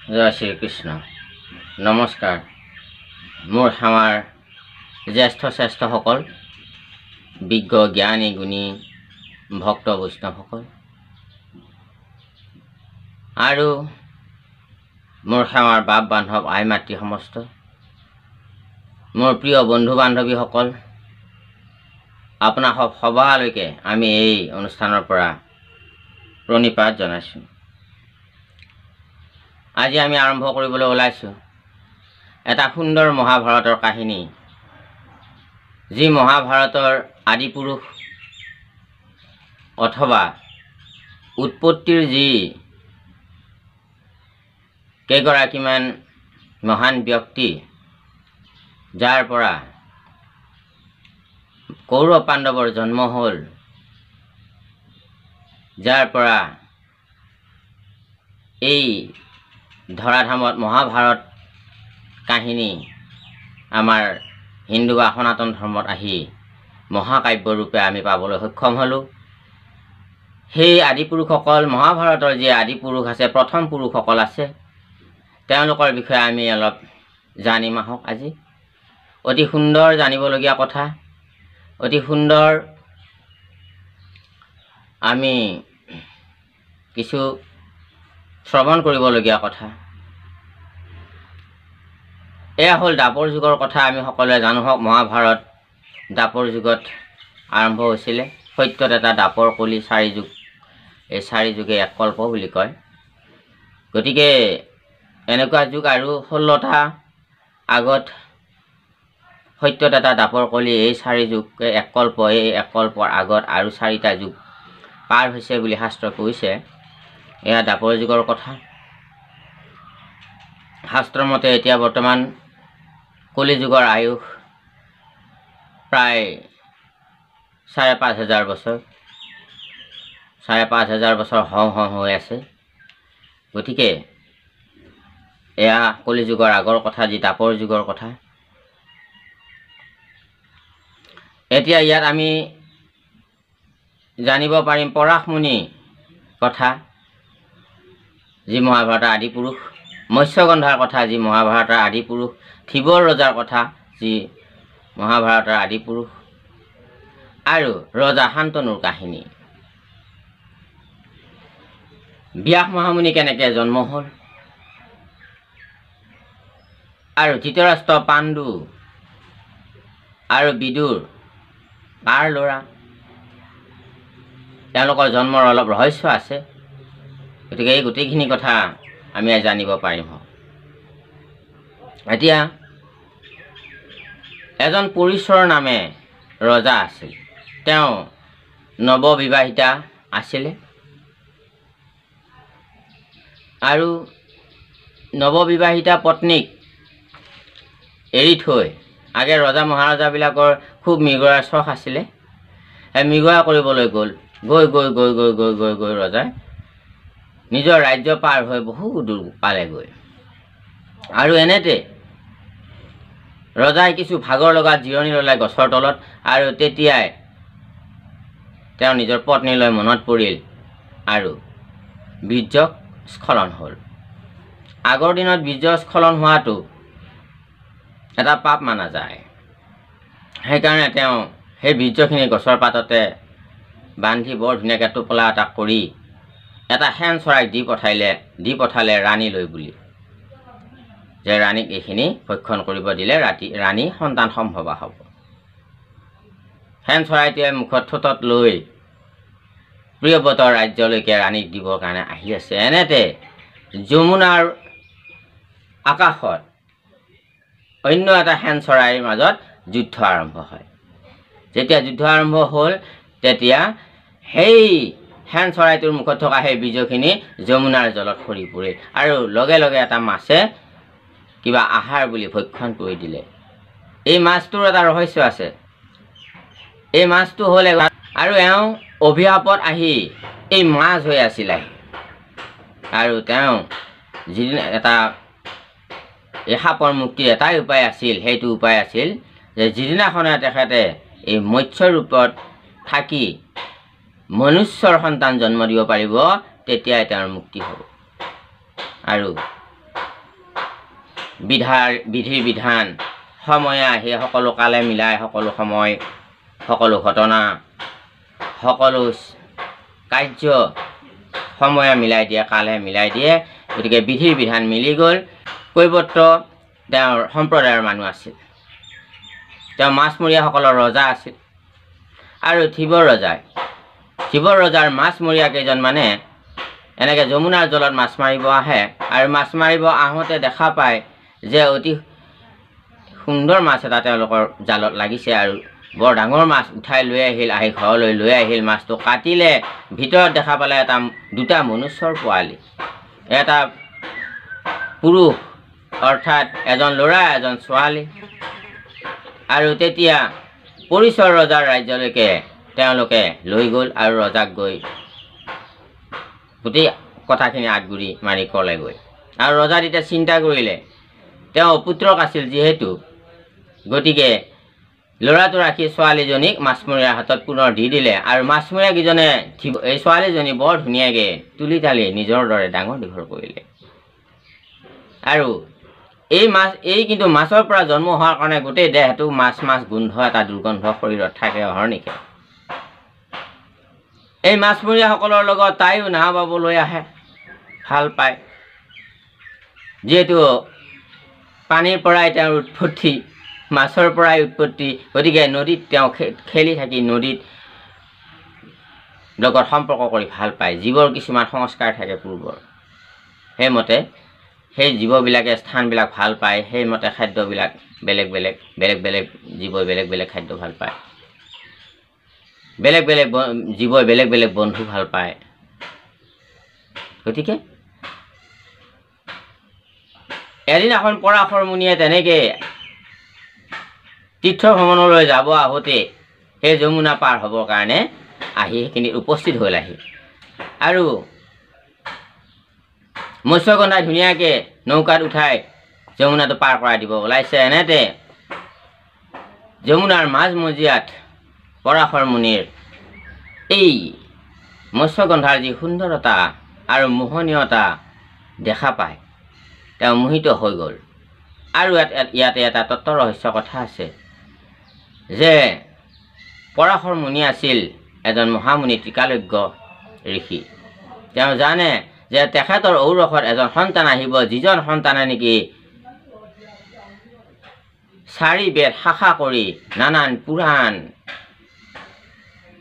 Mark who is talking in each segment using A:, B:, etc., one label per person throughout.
A: জয় শ্ৰীকৃষ্ণ। নমস্কাৰ। মোৰ আমাৰ জ্যেষ্ঠ শ্ৰেষ্ঠসকল, বিজ্ঞ জ্ঞানী গুণী ভক্ত বৈষ্ণৱসকল আৰু মোৰ সেৱাৰ বাপ বান্ধৱ আই মাতৃ সমস্ত, মোৰ প্ৰিয় বন্ধু বান্ধৱীসকল, আপোনাক সবালৈকে আমি এই অনুষ্ঠানৰ পৰা প্ৰণিপাত জনাইছোঁ। আজি আমি আৰম্ভ কৰিবলৈ ওলাইছোঁ এটা সুন্দৰ মহাভাৰতৰ কাহিনী, যি মহাভাৰতৰ আদিপুৰুষ অথবা উৎপত্তিৰ যি কেইগৰাকীমান মহান ব্যক্তি, যাৰ পৰা কৌৰৱ পাণ্ডৱৰ জন্ম হ'ল, যাৰ পৰা এই ধৰাধামত মহাভাৰত কাহিনী আমাৰ হিন্দু বা সনাতন ধৰ্মত আহি মহাকাব্যৰূপে আমি পাবলৈ সক্ষম হ'লোঁ। সেই আদিপুৰুষসকল, মহাভাৰতৰ যি আদিপুৰুষ আছে, প্ৰথম পুৰুষসকল আছে, তেওঁলোকৰ বিষয়ে আমি অলপ জানিম আহক। আজি অতি সুন্দৰ জানিবলগীয়া কথা, অতি সুন্দৰ আমি কিছু শ্ৰৱণ কৰিবলগীয়া কথা। এয়া হ'ল দাপৰ যুগৰ কথা। আমি সকলোৱে জানো হওক, মহাভাৰত দাপৰ যুগত আৰম্ভ হৈছিলে। সত্যত এটা দাপৰ কলি, 4 যুগ, এই 4 যুগে এক কল্প বুলি কয়। গতিকে এনেকুৱা যুগ আৰু 16টা আগত সত্যত এটা দাপৰ কলি, এই 4 যুগে এক কল্প, এই এক কল্পৰ আগত আৰু 4টা যুগ পাৰ হৈছে বুলি শাস্ত্ৰ কৈছে। এয়া দাপৰ যুগৰ কথা। শাস্ত্ৰৰ মতে এতিয়া বৰ্তমান কলি যুগৰ আয়ুস প্ৰায় 5,500 বছৰ, 5,500 বছৰ হওঁ হৈ আছে। গতিকে এয়া কলি যুগৰ আগৰ কথা, যি দাপৰ যুগৰ কথা। এতিয়া ইয়াত আমি জানিব পাৰিম পৰাশমুনি কথা, যি মহাভাৰতৰ আদিপুৰুষ, মৎস্যগন্ধাৰ কথা, যি মহাভাৰতৰ আদিপুৰুষ, থিবৰ ৰজাৰ কথা, যি মহাভাৰতৰ আদিপুৰুষ, আৰু ৰজা শান্তনুৰ কাহিনী। ব্যাস মহামুনি কেনেকৈ জন্ম হ'ল, আৰু ধৃতৰাষ্ট্ৰ, পাণ্ডু আৰু বিদুৰ কাৰ ল'ৰা, তেওঁলোকৰ জন্মৰ অলপ ৰহস্য আছে। গতিকে এই গোটেইখিনি কথা আমি জানিব পাৰিম। এতিয়া এজন পৰিশ্বৰ নামে ৰজা আছিল। তেওঁ নৱবিবাহিতা আছিলে, আৰু নৱবিবাহিতা পত্নীক এৰি থৈ, আগে ৰজা মহাৰজাবিলাকৰ খুব মৃগয়াৰ চখ আছিলে, মৃগয়া কৰিবলৈ গ'ল। গৈ গৈ গৈ গৈ গৈ গৈ গৈ ৰজাই নিজৰ ৰাজ্য পাৰ হৈ বহু দূৰ পালেগৈ। আৰু এনেতে ৰজাই কিছু ভাগৰ লগাত জিৰণি ল'লে গছৰ তলত, আৰু তেতিয়াই তেওঁ নিজৰ পত্নীলৈ মনত পৰিল, আৰু বীৰ্য স্খলন হ'ল। আগৰ দিনত বীৰ্য স্খলন হোৱাটো এটা পাপ মানা যায়। সেইকাৰণে তেওঁ সেই বীৰ্যখিনি গছৰ পাততে বান্ধি বৰ ধুনীয়াকৈ টোপোলা এটা কৰি এটা শেন চৰাইক দি পঠালে ৰাণীলৈ বুলি, যে ৰাণীক এইখিনি ভক্ষণ কৰিব দিলে ৰাণী সন্তান সম্ভৱা হ'ব। শেন চৰাইটোৱে মুখত ঠোঁটত লৈ প্ৰিয়ব্ৰতৰ ৰাজ্যলৈকে ৰাণীক দিবৰ কাৰণে আহি আছে। এনেতে যমুনাৰ আকাশত অন্য এটা শেন চৰাইৰ মাজত যুদ্ধ আৰম্ভ হয়। যেতিয়া যুদ্ধ আৰম্ভ হ'ল, তেতিয়া সেই শেন চৰাইটোৰ মুখত থকা সেই বীজখিনি যমুনাৰ জলত সৰি পৰিল, আৰু লগে লগে এটা মাছে কিবা আহাৰ বুলি ভক্ষণ কৰি দিলে। এই মাছটোৰ এটা ৰহস্য আছে। এই মাছটো হ'ল, আৰু এওঁ অভিশাপত আহি এই মাছ হৈ আছিলে, আৰু তেওঁ যিদিন এটা এই সাপৰ মুক্তিৰ এটাই উপায় আছিল, সেইটো উপায় আছিল যে যিদিনাখনে তেখেতে এই মৎস্য ৰূপত থাকি মনুষ্যৰ সন্তান জন্ম দিব পাৰিব, তেতিয়াই তেওঁৰ মুক্তি হ'ব। আৰু বিধিৰ বিধান সময়ে আহি সকলো কালে মিলাই সকলো সময় সকলো ঘটনা সকলো কাৰ্য সময়ে মিলাই দিয়ে কালে মিলাই দিয়ে গতিকে বিধিৰ বিধান মিলি গ'ল কৈৱৰ্ত তেওঁৰ সম্প্ৰদায়ৰ মানুহ আছিল তেওঁ মাছমৰীয়াসকলৰ ৰজা আছিল আৰু শিৱৰ ৰজাৰ মাছমৰীয়া কেইজন মানে এনেকৈ যমুনাৰ জলত মাছ মাৰিব আহে আৰু মাছ মাৰিব আহোঁতে দেখা পায় যে অতি সুন্দৰ মাছ এটা তেওঁলোকৰ জালত লাগিছে আৰু বৰ ডাঙৰ মাছ উঠাই লৈ আহিল আহি ঘৰলৈ লৈ আহিল মাছটো কাটিলে ভিতৰত দেখা পালে দুটা মনুষ্যৰ পোৱালি এটা পুৰুষ অৰ্থাৎ এজন ল'ৰা এজন ছোৱালী আৰু তেতিয়া পৰিচৰ ৰজাৰ ৰাজ্যলৈকে তেওঁলোকে লৈ গ'ল আৰু ৰজাক গৈ গোটেই কথাখিনি আগগুৰি মাৰি ক'লে গৈ আৰু ৰজা তেতিয়া চিন্তা কৰিলে তেওঁ অপুত্ৰক আছিল যিহেতু গতিকে ল'ৰাটো ৰাখি ছোৱালীজনীক মাছমৰীয়াৰ হাতত পুনৰ দি দিলে আৰু মাছমৰীয়াকেইজনে এই ছোৱালীজনী বৰ ধুনীয়াকৈ তুলি তালি নিজৰ দৰে ডাঙৰ দীঘল কৰিলে আৰু এই কিন্তু মাছৰ পৰা জন্ম হোৱাৰ কাৰণে গোটেই দেহটো মাছ গোন্ধ এটা দুৰ্গন্ধ শৰীৰত থাকে অহৰ্নিশে এই মাছমৰীয়াসকলৰ লগত তাইও নাও বাবলৈ আহে ভাল পায় যিহেতু পানীৰ পৰাই তেওঁৰ উৎপত্তি মাছৰ পৰাই উৎপত্তি গতিকে নদীত তেওঁ খেলি থাকি নদীত লগত সম্পৰ্ক কৰি ভাল পায় জীৱৰ কিছুমান সংস্কাৰ থাকে পূৰ্বৰ সেইমতে সেই জীৱবিলাকে স্থানবিলাক ভাল পায় সেইমতে খাদ্যবিলাক বেলেগ জীৱই বেলেগ বেলেগ খাদ্য ভাল পায় বেলেগ জীৱই বেলেগ বেলেগ বন্ধু ভাল পায় গতিকে এদিনাখন পৰাশৰ মুনিয়ে তেনেকৈ তীৰ্থ ভ্ৰমণলৈ যাব আহোঁতে সেই যমুনা পাৰ হ'বৰ কাৰণে আহি সেইখিনিত উপস্থিত হ'ল আৰু মৎস্যগন্ধাই ধুনীয়াকৈ নৌকাত উঠাই যমুনাটো পাৰ কৰাই দিব ওলাইছে এনেতে যমুনাৰ মাজমজিয়াত পৰাশৰ মুনিৰ এই মৎস্যগন্ধাৰ যি সুন্দৰতা আৰু মোহনীয়তা দেখা পায় তেওঁ মোহিত হৈ গ'ল আৰু ইয়াতে এটা তত্ত্ব ৰহস্য কথা আছে যে পৰাশৰ মুনি আছিল এজন মহামুনি ত্ৰিকালজ্ঞ ঋষি তেওঁ জানে যে তেখেতৰ ঔৰসত এজন সন্তান আহিব যিজন সন্তানে নেকি 4 বেদ শাখা কৰি নানান পুৰাণ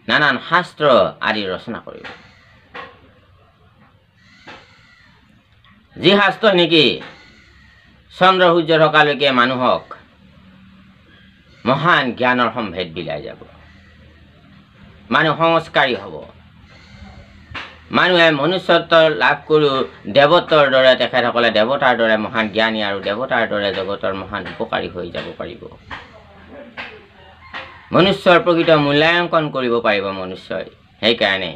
A: নানান শাস্ত্ৰ আদি ৰচনা কৰিব যি শাস্ত্ৰ নেকি চন্দ্ৰ সূৰ্য থকালৈকে মানুহক মহান জ্ঞানৰ সম্ভেদ বিলাই যাব মানুহ সংস্কাৰী হ'ব মানুহে মনুষ্যত্ব লাভ কৰিও দেৱতাৰ দৰে তেখেতসকলে দেৱতাৰ দৰে মহান জ্ঞানী আৰু দেৱতাৰ দৰে জগতৰ মহান উপকাৰী হৈ যাব পাৰিব মনুষ্যৰ প্ৰকৃত মূল্যাংকন কৰিব পাৰিব মনুষ্যই সেইকাৰণে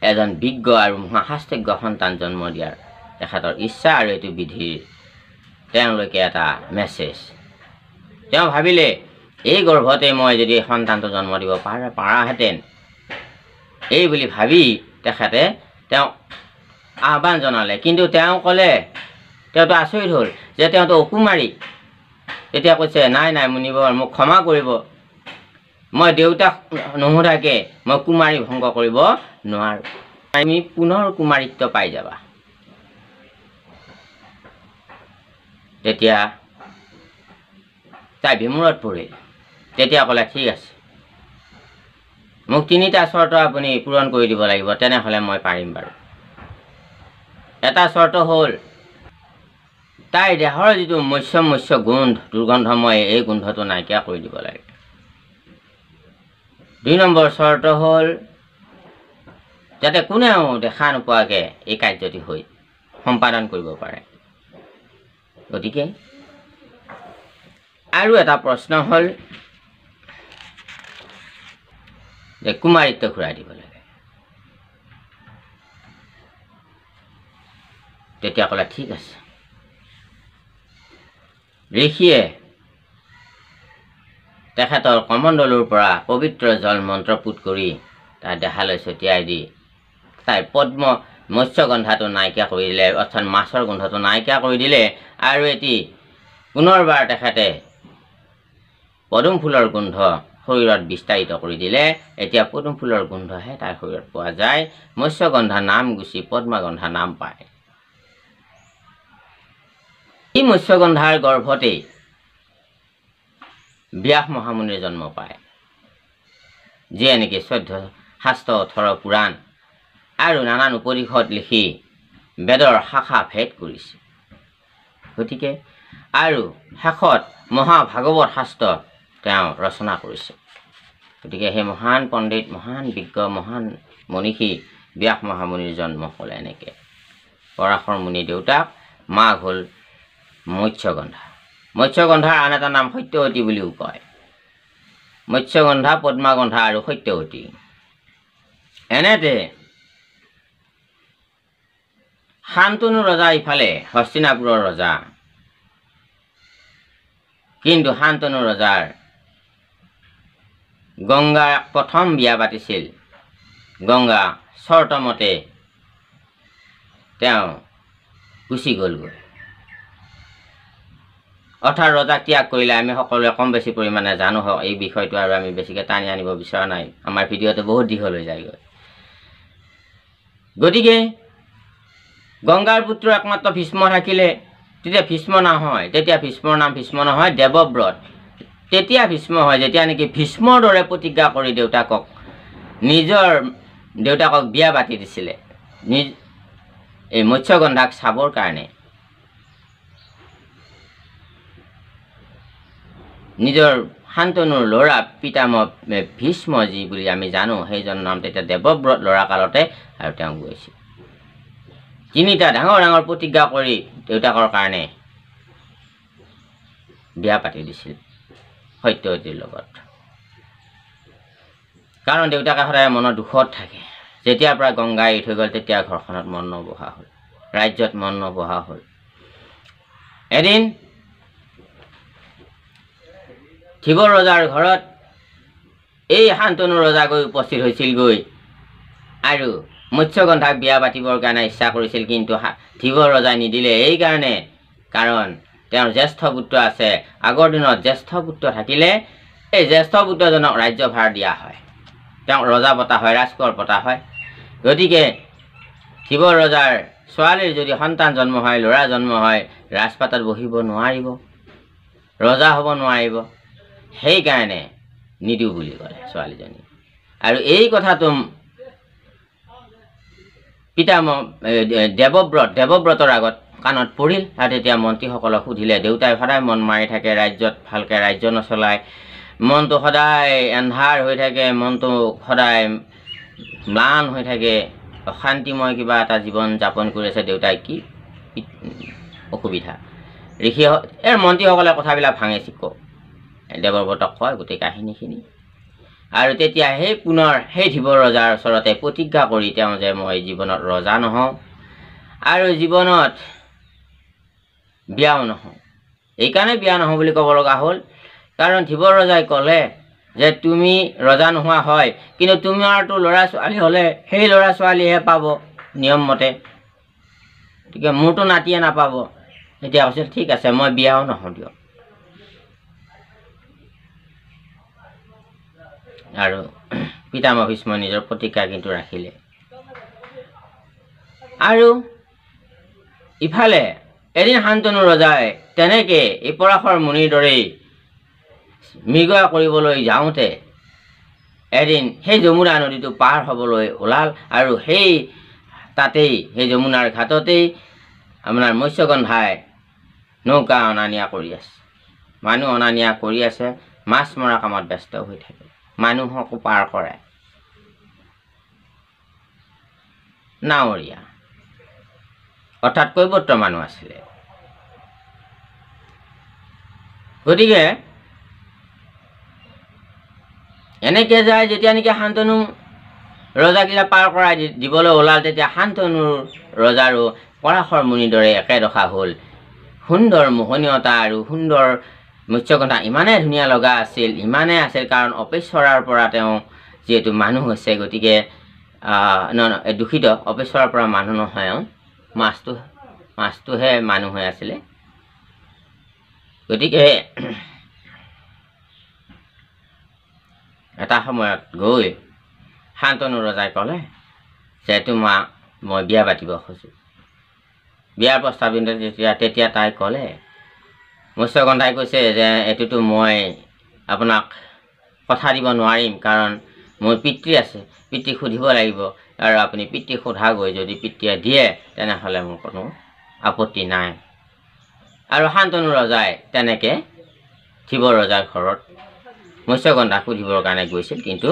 A: এজন বিজ্ঞ আৰু মহাশাস্ত্ৰজ্ঞ সন্তান জন্ম দিয়াৰ তেখেতৰ ইচ্ছা আৰু এইটো বিধিৰ তেওঁলোকে এটা মেছেজ তেওঁ ভাবিলে এই গৰ্ভতে মই যদি সন্তানটো জন্ম দিব পাৰাহেঁতেন এই বুলি ভাবি তেখেতে তেওঁ আহ্বান জনালে কিন্তু তেওঁ ক'লে তেওঁতো আচৰিত হ'ল যে তেওঁতো অকুমাৰী তেতিয়া কৈছে নাই মুনিবৰ মোক ক্ষমা কৰিব মই দেউতাক নোসোধাকৈ মই কুমাৰী ভংগ কৰিব নোৱাৰোঁ তুমি পুনৰ কুমাৰীত্ব পাই যাবা তেতিয়া তাই বিমূৰত পৰিল তেতিয়া ক'লে ঠিক আছে মোক 3টা চৰ্ত আপুনি পূৰণ কৰি দিব লাগিব তেনেহ'লে মই পাৰিম বাৰু এটা চৰ্ত হ'ল তাই দেহৰ যিটো মৎস্য গোন্ধ দুৰ্গন্ধময় এই গোন্ধটো নাইকিয়া কৰি দিব লাগে 2 নম্বৰ চৰ্ত হ'ল যাতে কোনেও দেখা নোপোৱাকৈ এই কাৰ্যটি হৈ সম্পাদন কৰিব পাৰে গতিকে আৰু এটা প্ৰশ্ন হ'ল যে কুমাৰীত্ব ঘূৰাই দিব লাগে তেতিয়া ক'লে ঠিক আছে ঋষিয়ে তেখেতৰ কমণ্ডলৰ পৰা পবিত্ৰ জল মন্ত্ৰপুত কৰি তাৰ দেহালৈ ছটিয়াই দি তাই মৎস্যগন্ধাটো নাইকিয়া কৰি দিলে, অৰ্থাৎ মাছৰ গোন্ধটো নাইকিয়া কৰি দিলে। আৰু এটি পুনৰবাৰ তেখেতে পদুম ফুলৰ গোন্ধ শৰীৰত বিস্তাৰিত কৰি দিলে। এতিয়া পদুম ফুলৰ গোন্ধহে তাৰ শৰীৰত পোৱা যায়। মৎস্যগন্ধা নাম গুচি পদ্মাগন্ধা নাম পায়। এই মৎস্যগন্ধাৰ গৰ্ভতেই ব্যাস মহামুনিৰ জন্ম পায়, যিয়ে নেকি 14 শাস্ত্ৰ 18 পুৰাণ আৰু নানান উপনিষদ লিখি বেদৰ শাখা ভেদ কৰিছে। গতিকে আৰু শেষত মহাভাগৱত শাস্ত্ৰ তেওঁ ৰচনা কৰিছে। গতিকে সেই মহান পণ্ডিত, মহান বিজ্ঞ, মহান মনীষী ব্যাস মহামুনিৰ জন্ম হ'ল এনেকৈ। পৰাশৰ মুনি দেউতাক, মাক হ'ল মৎস্যগন্ধা। মৎস্যগন্ধাৰ আন এটা নাম সত্যৱতী বুলিও কয়। মৎস্যগন্ধা, পদ্মাগন্ধা আৰু সত্যৱতী। এনেতে শান্তনু ৰজা ইফালে হস্তিনাপুৰৰ ৰজা। কিন্তু শান্তনু ৰজাৰ গংগা প্ৰথম বিয়া পাতিছিল। গংগা চৰ্তমতে তেওঁ গুচি গ'লগৈ, অৰ্থাৎ ৰজাক ত্যাগ কৰিলে। আমি সকলোৱে কম বেছি পৰিমাণে জানো হওক এই বিষয়টো, আৰু আমি বেছিকৈ টানি আনিব বিচৰা নাই। আমাৰ ভিডিঅ'টো বহুত দীঘল হৈ যায়গৈ। গতিকে গংগাৰ পুত্ৰ একমাত্ৰ ভীষ্ম থাকিলে। তেতিয়া ভীষ্ম নহয়, তেতিয়া ভীষ্মৰ নাম ভীষ্ম নহয়, দেৱব্ৰত। তেতিয়া ভীষ্ম হয় যেতিয়া নেকি ভীষ্মৰ দৰে প্ৰতিজ্ঞা কৰি নিজৰ দেউতাকক বিয়া পাতি দিছিলে এই মৎস্যগন্ধাক চাবৰ কাৰণে। নিজৰ শান্তনুৰ ল'ৰা পিতামহ ভীষ্ম যি বুলি আমি জানো, সেইজন নাম তেতিয়া দেৱব্ৰত ল'ৰা কালতে, আৰু তেওঁ গৈছিল। 3টা ডাঙৰ ডাঙৰ প্ৰতিজ্ঞা কৰি দেউতাকৰ কাৰণে বিয়া পাতি দিছিল সত্যৱতীৰ লগত। কাৰণ দেউতাকে সদায় মনৰ দুখত থাকে। যেতিয়াৰ পৰা গংগাই এৰি থৈ গ'ল, তেতিয়া ঘৰখনত মন নবহা হ'ল, ৰাজ্যত মন নবহা হ'ল। এদিন থিবৰ ৰজাৰ ঘৰত এই শান্তনু ৰজা গৈ উপস্থিত হৈছিলগৈ আৰু মৎস্যগন্ধাক বিয়া পাতিবৰ কাৰণে ইচ্ছা কৰিছিল। কিন্তু থিবৰ ৰজাই নিদিলে। এইকাৰণে, কাৰণ তেওঁৰ জ্যেষ্ঠ পুত্ৰ আছে। আগৰ দিনত জ্যেষ্ঠ পুত্ৰ থাকিলে এই জ্যেষ্ঠ পুত্ৰজনক ৰাজ্যভাৰ দিয়া হয়, তেওঁক ৰজা পতা হয়, ৰাজকোঁৱৰ পতা হয়। গতিকে থিবৰ ৰজাৰ ছোৱালীৰ যদি সন্তান জন্ম হয়, ল'ৰা জন্ম হয়, ৰাজপাটত বহিব নোৱাৰিব, ৰজা হ'ব নোৱাৰিব। সেইকাৰণে নিদিওঁ বুলি ক'লে ছোৱালীজনী। আৰু এই কথাটো পিতামহ দেৱব্ৰতৰ আগত কাণত পৰিল। আৰু তেতিয়া মন্ত্ৰীসকলক সুধিলে। দেউতাই সদায় মন মাৰি থাকে, ৰাজ্যত ভালকৈ ৰাজ্য নচলায়, মনটো সদায় এন্ধাৰ হৈ থাকে, মনটো সদায় ম্লান হৈ থাকে, অশান্তিময় কিবা এটা জীৱন যাপন কৰি আছে। দেউতাই কি অসুবিধা? মন্ত্ৰীসকলে কথাবিলাক ভাঙি চিকো দেৱব্ৰতক কয় গোটেই কাহিনীখিনি। আৰু তেতিয়া পুনৰ সেই থিবৰ ৰজাৰ ওচৰতে প্ৰতিজ্ঞা কৰি তেওঁ যে মই জীৱনত ৰজা নহওঁ আৰু জীৱনত বিয়াও নহওঁ। এইকাৰণে বিয়া নহওঁ বুলি ক'ব লগা হ'ল, কাৰণ থিবৰ ৰজাই ক'লে যে তুমি ৰজা নোহোৱা হয়, কিন্তু তোমাৰতো ল'ৰা ছোৱালী হ'লে সেই ল'ৰা ছোৱালীহে পাব নিয়ম মতে, গতিকে মোৰতো নাতিয়ে নাপাব। এতিয়া কৈছিল ঠিক আছে মই বিয়াও নহওঁ দিয়ক। আৰু পিতামহ ভীষ্ম নিজৰ প্ৰতিজ্ঞা কিন্তু ৰাখিলে। আৰু ইফালে এদিন শান্তনু ৰজাই তেনেকৈ এই পৰাশৰ মুনিৰ দৰেই মৃগয়া কৰিবলৈ যাওঁতে এদিন সেই যমুনা নদীটো পাৰ হ'বলৈ ওলাল। আৰু তাতেই সেই যমুনাৰ ঘাটতেই আপোনাৰ মৎস্যগন্ধাই নৌকা অনা নিয়া কৰি আছে, মানুহ অনা নিয়া কৰি আছে, মাছ মৰা কামত ব্যস্ত হৈ থাকে, মানুহকো পাৰ কৰায়। নাৱৰীয়া অৰ্থাৎ কৈৱৰ্ত মানুহ আছিলে। গতিকে এনেকৈ যায়, যেতিয়া নেকি শান্তনু ৰজাকিটা পাৰ কৰাই দিবলৈ ওলাল, তেতিয়া শান্তনুৰ ৰজাৰো পৰাশৰ মুনিৰ দৰে একে দশা হ'ল। সুন্দৰ মোহনীয়তা আৰু সুন্দৰ মৎস্যগন্ধা ইমানেই ধুনীয়া লগা আছিল, ইমানেই আছিল, কাৰণ অপেশ্বৰাৰ পৰা তেওঁ যিহেতু মানুহ হৈছে, গতিকে দূষিত অপেশ্বৰৰ পৰা মানুহ নহয় মাছটোহে মানুহ হৈ আছিলে গতিকে এটা সময়ত গৈ শান্তনু ৰজাই ক'লে যে মই বিয়া পাতিব খোজোঁ বিয়াৰ প্ৰস্তাৱ তেতিয়া তাই ক'লে মৎস্যগন্ধাই কৈছে যে এইটোতো মই আপোনাক কথা দিব নোৱাৰিম কাৰণ মোৰ পিতৃ আছে পিতৃক সুধিব লাগিব আৰু আপুনি পিতৃক সোধাগৈ যদি পিতৃয়ে দিয়ে তেনেহ'লে মোৰ কোনো আপত্তি নাই আৰু শান্তনু ৰজাই তেনেকৈ শিৱ ৰজাৰ ঘৰত মৎস্যগন্ধাক সুধিবৰ কাৰণে গৈছিল কিন্তু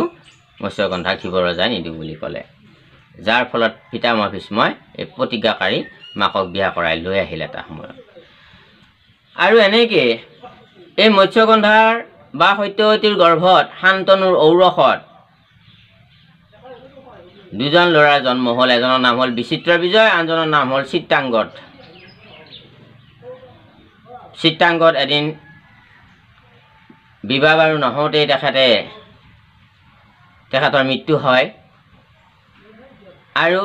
A: মৎস্যগন্ধাক শিৱ ৰজাই নিদিওঁ বুলি ক'লে যাৰ ফলত পিতামহ ভীষ্মই এই প্ৰতিজ্ঞাকাৰী মাকক বিয়া কৰাই লৈ আহিল এটা সময়ত আৰু এনেকৈ এই মৎস্যগন্ধাৰ বা সত্যৱতীৰ গৰ্ভত শান্তনুৰ ঔৰসত দুজন ল'ৰাৰ জন্ম হ'ল এজনৰ নাম হ'ল বিচিত্ৰ বিজয় আনজনৰ নাম হ'ল চিত্ৰাংগত এদিন বিবাহ বাৰু নহওঁতেই তেখেতৰ মৃত্যু হয় আৰু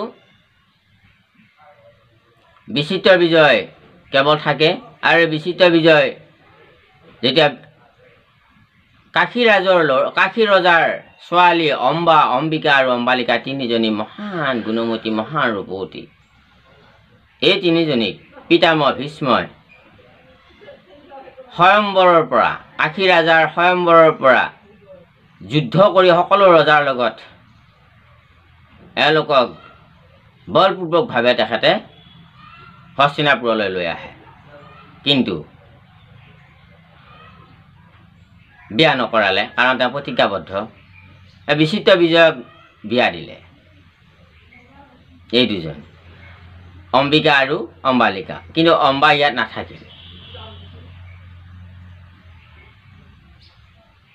A: বিচিত্ৰ বিজয় কেৱল থাকে আৰু বিচিত্ৰ বিজয় যেতিয়া কাশী ৰজাৰ ছোৱালী অম্বিকা আৰু অম্বালিকা তিনিজনী মহান গুণমতী মহান ৰূপৱতী এই তিনিজনীক পিতামহ ভীষ্মই স্বয়ম্বৰৰ পৰা কাশী ৰাজাৰ স্বয়ম্বৰৰ পৰা যুদ্ধ কৰি সকলো ৰজাৰ লগত এওঁলোকক বলপূৰ্বকভাৱে তেখেতে হস্তিনাপুৰলৈ লৈ আহে কিন্তু বিয়া নকৰালে কাৰণ তেওঁ প্ৰতিজ্ঞাবদ্ধ বিচিত্ৰ বিজয়ক বিয়া দিলে এই দুজন অম্বিকা আৰু অম্বালিকা কিন্তু অম্বা ইয়াত নাথাকিল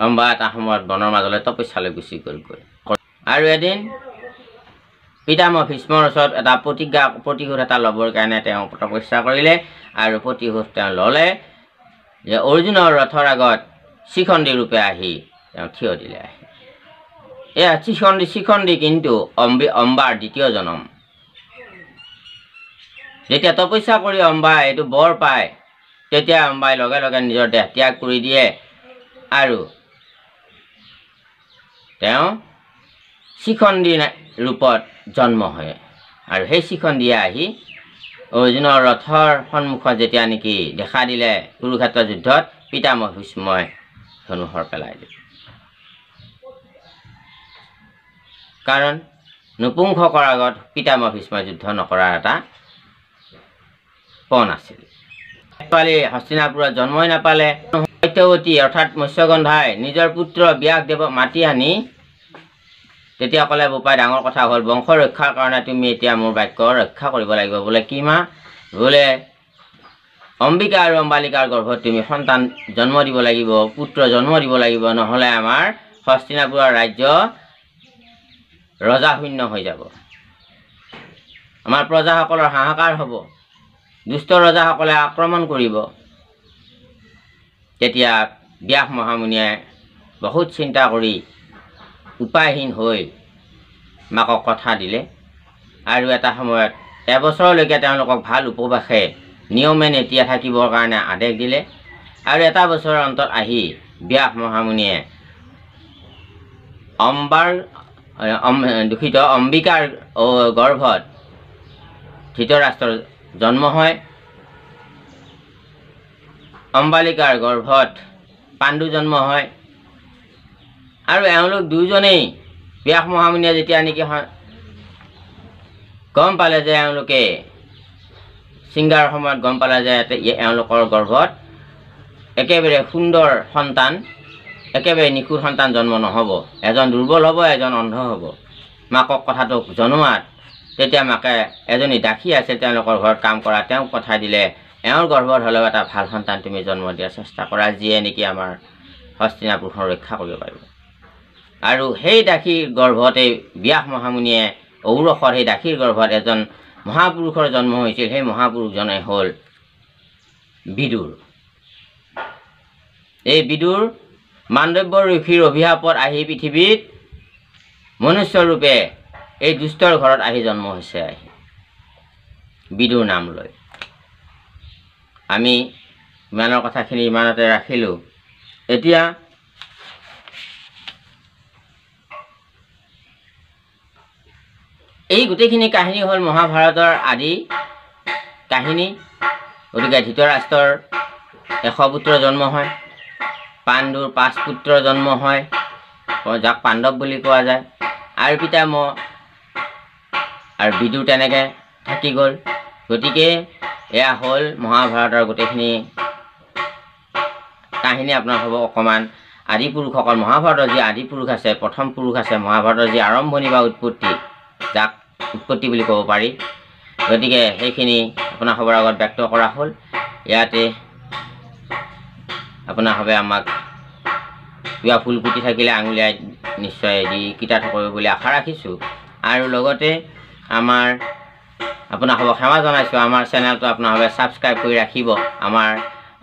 A: অম্বা এটা সময়ত বনৰ মাজলৈ তপস্যালৈ গুচি গ'লগৈ আৰু এদিন পিতামহ ভীষ্মৰ ওচৰত এটা প্ৰতিশোধ এটা ল'বৰ কাৰণে তেওঁ তপস্যা কৰিলে আৰু প্ৰতিশোধ তেওঁ ল'লে যে অৰ্জুনৰ ৰথৰ আগত শিখণ্ডী ৰূপে আহি তেওঁ থিয় দিলে এয়া শিখণ্ডী কিন্তু অম্বাৰ দ্বিতীয় জনম যেতিয়া তপস্যা কৰি অম্বাই এইটো বৰ পায় তেতিয়া অম্বাই লগে লগে নিজৰ দেহ ত্যাগ কৰি দিয়ে আৰু তেওঁ শিখণ্ডী ৰূপত জন্ম হয় আৰু সেই শিখণ্ডীয়ে আহি অৰ্জুনৰ ৰথৰ সন্মুখত যেতিয়া নেকি দেখা দিলে কুৰুক্ষেত্ৰ যুদ্ধত পিতামহ ভীষ্মই ধনুষৰ পেলাই দিলে কাৰণ নপুংসকৰ আগত পিতামহ ভীষ্মই যুদ্ধ নকৰাৰ এটা পণ আছিল ছোৱালী হস্তিনাপুৰত জন্মই নাপালে সত্যৱতী অৰ্থাৎ মৎস্যগন্ধাই নিজৰ পুত্ৰ ব্যাসদেৱক মাতি আনি তেতিয়া ক'লে বোপাই ডাঙৰ কথা হ'ল বংশ ৰক্ষাৰ কাৰণে তুমি এতিয়া মোৰ বাক্য ৰক্ষা কৰিব লাগিব বোলে কি মা বোলে অম্বিকা আৰু অম্বালিকাৰ গৰ্ভত তুমি সন্তান জন্ম দিব লাগিব পুত্ৰ জন্ম দিব লাগিব নহ'লে আমাৰ হস্তিনাপুৰৰ ৰাজ্য ৰজাশূন্য হৈ যাব আমাৰ প্ৰজাসকলৰ হাহাকাৰ হ'ব দুষ্ট ৰজাসকলে আক্ৰমণ কৰিব তেতিয়া ব্যাস মহামুনিয়ে বহুত চিন্তা কৰি উপায়হীন হৈ মাকক কথা দিলে আৰু এটা সময়ত এবছৰলৈকে তেওঁলোকক ভাল উপবাসে নিয়মে নীতিয়ে থাকিবৰ কাৰণে আদেশ দিলে আৰু এটা বছৰৰ অন্তত আহি ব্যাস মহামুনিয়ে অম্বিকাৰ গৰ্ভত ধৃতৰাষ্ট্ৰৰ জন্ম হয় অম্বালিকাৰ গৰ্ভত পাণ্ডু জন্ম হয় আৰু এওঁলোক দুজনেই ব্যাস মহামুনিয়ে যেতিয়া নেকি গম পালে যে এওঁলোকে চিংগাৰ সময়ত গম পালে যে এওঁলোকৰ গৰ্ভত একেবাৰে সুন্দৰ সন্তান একেবাৰে নিখুঁত সন্তান জন্ম নহ'ব এজন দুৰ্বল হ'ব এজন অন্ধ হ'ব মাকক কথাটো জনোৱাত তেতিয়া মাকে এজনী দাসী আছিল তেওঁলোকৰ ঘৰত কাম কৰা তেওঁক পঠাই দিলে এওঁৰ গৰ্ভত হ'লেও এটা ভাল সন্তান তুমি জন্ম দিয়াৰ চেষ্টা কৰা যিয়ে নেকি আমাৰ হস্তিনাপুৰখন ৰক্ষা কৰিব পাৰিব আৰু সেই দাসীৰ গৰ্ভতেই ব্যাস মহামুনিয়ে ঔৰসৰ সেই দাসীৰ গৰ্ভত এজন মহাপুৰুষৰ জন্ম হৈছিল সেই মহাপুৰুষজনে হ'ল বিদুৰ এই বিদুৰ মাণ্ডব্য ঋষিৰ অভিশাপত আহি পৃথিৱীত মনুষ্য ৰূপে এই দুষ্টৰ ঘৰত আহি জন্ম হৈছে আহি বিদুৰ নাম লৈ। আমি ইমানৰ কথাখিনি ইমানতে ৰাখিলোঁ। এতিয়া এই গোটেইখিনি কাহিনী হ'ল মহাভাৰতৰ আদি কাহিনী। গতিকে ধৃতৰাষ্ট্ৰৰ 100 পুত্ৰ জন্ম হয়, পাণ্ডুৰ 5 পুত্ৰ জন্ম হয়, যাক পাণ্ডৱ বুলি কোৱা যায়, আৰু পিতামহ আৰু বিদুৰ তেনেকৈ থাকি গ'ল। গতিকে এয়া হ'ল মহাভাৰতৰ গোটেইখিনি কাহিনী। আপোনাৰ হ'ব অকণমান আদি পুৰুষসকল, মহাভাৰতৰ যি আদি পুৰুষ আছে, প্ৰথম পুৰুষ আছে, মহাভাৰতৰ যি আৰম্ভণি বা উৎপত্তি, যাক উৎপত্তি বুলি ক'ব পাৰি। গতিকে সেইখিনি আপোনাৰ সবৰ আগত ব্যক্ত কৰা হ'ল। ইয়াতে আপোনাৰ হবে আমাক কিবা ভুল ক্ৰুটি থাকিলে আঙুলিয়াই নিশ্চয় দি কিতাপ কৰিব বুলি আশা ৰাখিছোঁ। আৰু লগতে আপোনাৰ হ'ব ক্ষমা জনাইছোঁ। আমাৰ চেনেলটো আপোনাৰ হবে ছাবস্ক্ৰাইব কৰি ৰাখিব। আমাৰ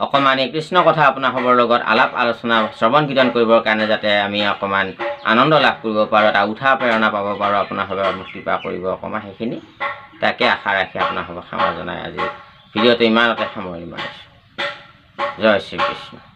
A: অকণমান এই কৃষ্ণ কথা আপোনাৰ সবৰ লগত আলাপ আলোচনা শ্ৰৱণ কীৰ্তন কৰিবৰ কাৰণে, যাতে আমি অকণমান আনন্দ লাভ কৰিব পাৰোঁ, এটা উঠা প্ৰেৰণা পাব পাৰোঁ, আপোনাৰ হবে কৃপা কৰিব অকণমান সেইখিনি, তাকে আশা ৰাখি আপোনাৰ হ'ব ক্ষমা জনাই আজি ভিডিঅ'টো ইমানতে সামৰি মাৰিছোঁ। জয় শ্ৰীকৃষ্ণ।